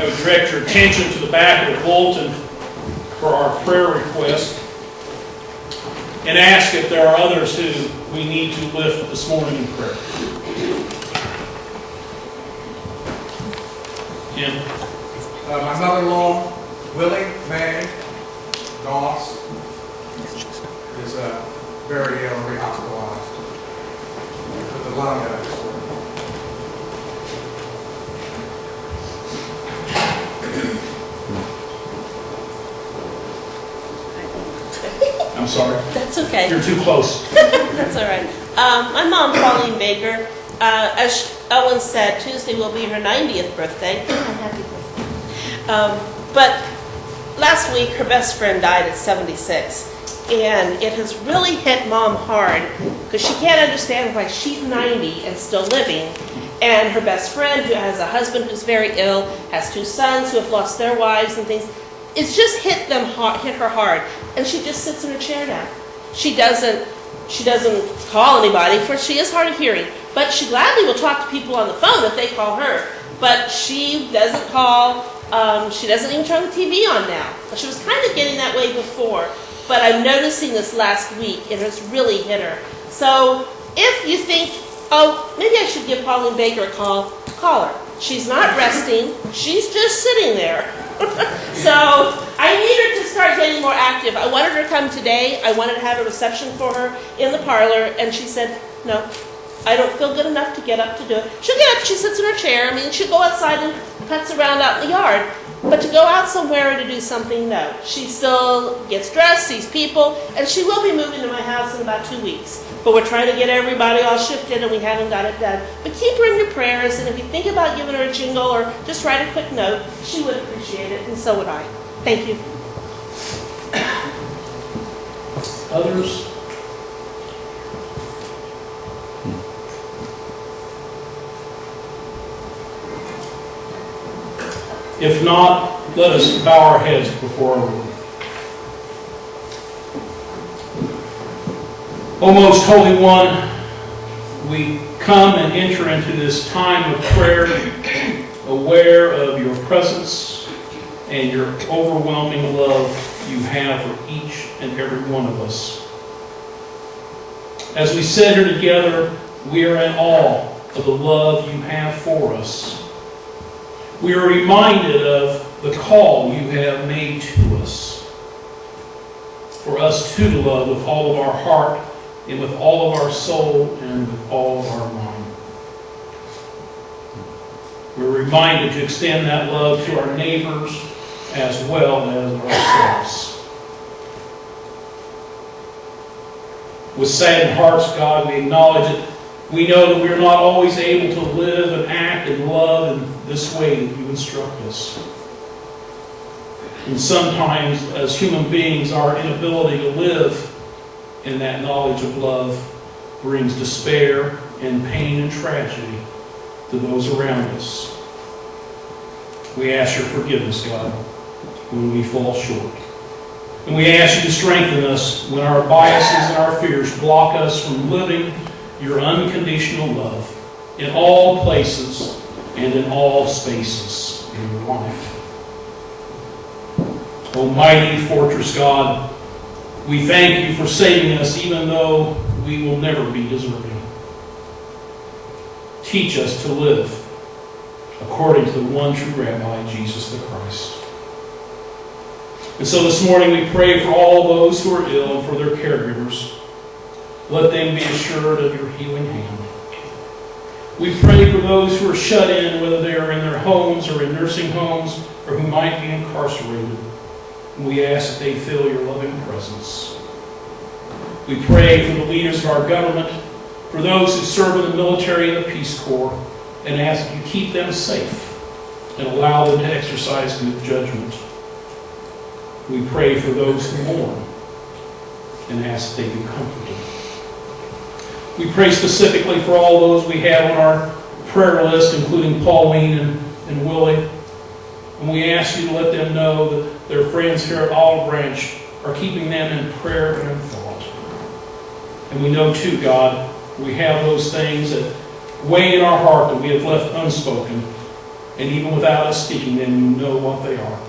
I would direct your attention to the back of the bulletin for our prayer request and ask if there are others who we need to lift this morning in prayer. Jim? My mother-in-law, Willie May Goss, is very ill, re-hospitalized with a lung disorder. I'm sorry. That's okay. You're too close. That's all right. My mom, Pauline Baker, as Ellen said, Tuesday will be her 90th birthday. Happy birthday. But last week, her best friend died at 76. And it has really hit Mom hard because she can't understand why she's 90 and still living. And her best friend, who has a husband who's very ill, has 2 sons who have lost their wives and things. It's just hit her hard. And she just sits in her chair now. She doesn't call anybody, for she is hard of hearing. But she gladly will talk to people on the phone if they call her. But she doesn't call. She doesn't even turn the TV on now. She was kind of getting that way before. But I'm noticing this last week, it has really hit her. So if you think, oh, maybe I should give Pauline Baker a call her. She's not resting. She's just sitting there. So I need her to start getting more active. I wanted her to come today. I wanted to have a reception for her in the parlor. And she said, no, I don't feel good enough to get up to do it. She'll get up. She sits in her chair. I mean, she'll go outside and putz around out in the yard. But to go out somewhere to do something, no. She still gets dressed, sees people, and she will be moving to my house in about 2 weeks. But we're trying to get everybody all shifted, and we haven't got it done. But keep her in your prayers, and if you think about giving her a jingle or just write a quick note, she would appreciate it, and so would I. Thank you. Others? If not, let us bow our heads before our Lord. O most Holy One, we come and enter into this time of prayer aware of your presence and your overwhelming love you have for each and every one of us. As we sit here together, we are in awe of the love you have for us. We are reminded of the call you have made to us, for us to love with all of our heart and with all of our soul and with all of our mind. We're reminded to extend that love to our neighbors as well as ourselves. With saddened hearts, God, we acknowledge that we know that we are not always able to live and act and love in this way that you instruct us. And sometimes, as human beings, our inability to live in that knowledge of love brings despair and pain and tragedy to those around us. We ask your forgiveness, God, when we fall short. And we ask you to strengthen us when our biases and our fears block us from living your unconditional love in all places and in all spaces in your life. Almighty fortress God, we thank you for saving us even though we will never be deserving. Teach us to live according to the one true Rabbi, Jesus the Christ. And so this morning we pray for all those who are ill and for their caregivers. Let them be assured of your healing hand. We pray for those who are shut in, whether they are in their homes or in nursing homes or who might be incarcerated. And we ask that they feel your loving presence. We pray for the leaders of our government, for those who serve in the military and the Peace Corps, and ask that you keep them safe and allow them to exercise good judgment. We pray for those who mourn and ask that they be comforted. We pray specifically for all those we have on our prayer list, including Pauline and Willie. And we ask you to let them know that their friends here at Olive Branch are keeping them in prayer and in thought. And we know too, God, we have those things that weigh in our heart that we have left unspoken. and even without us speaking them, you know what they are.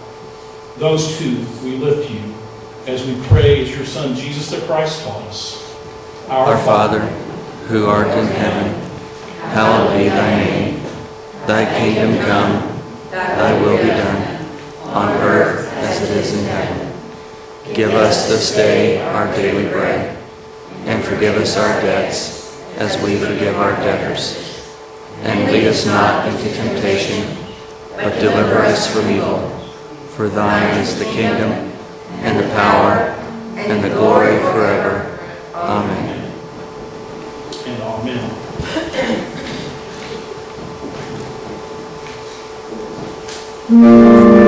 Those two, we lift you as we pray as your Son, Jesus the Christ, taught us. Our Father, who art in heaven, hallowed be thy name. Thy kingdom come, thy will be done, on earth as it is in heaven. Give us this day our daily bread, and forgive us our debts as we forgive our debtors. And lead us not into temptation, but deliver us from evil. For thine is the kingdom, and the power, and the glory forever. Amen. And amen.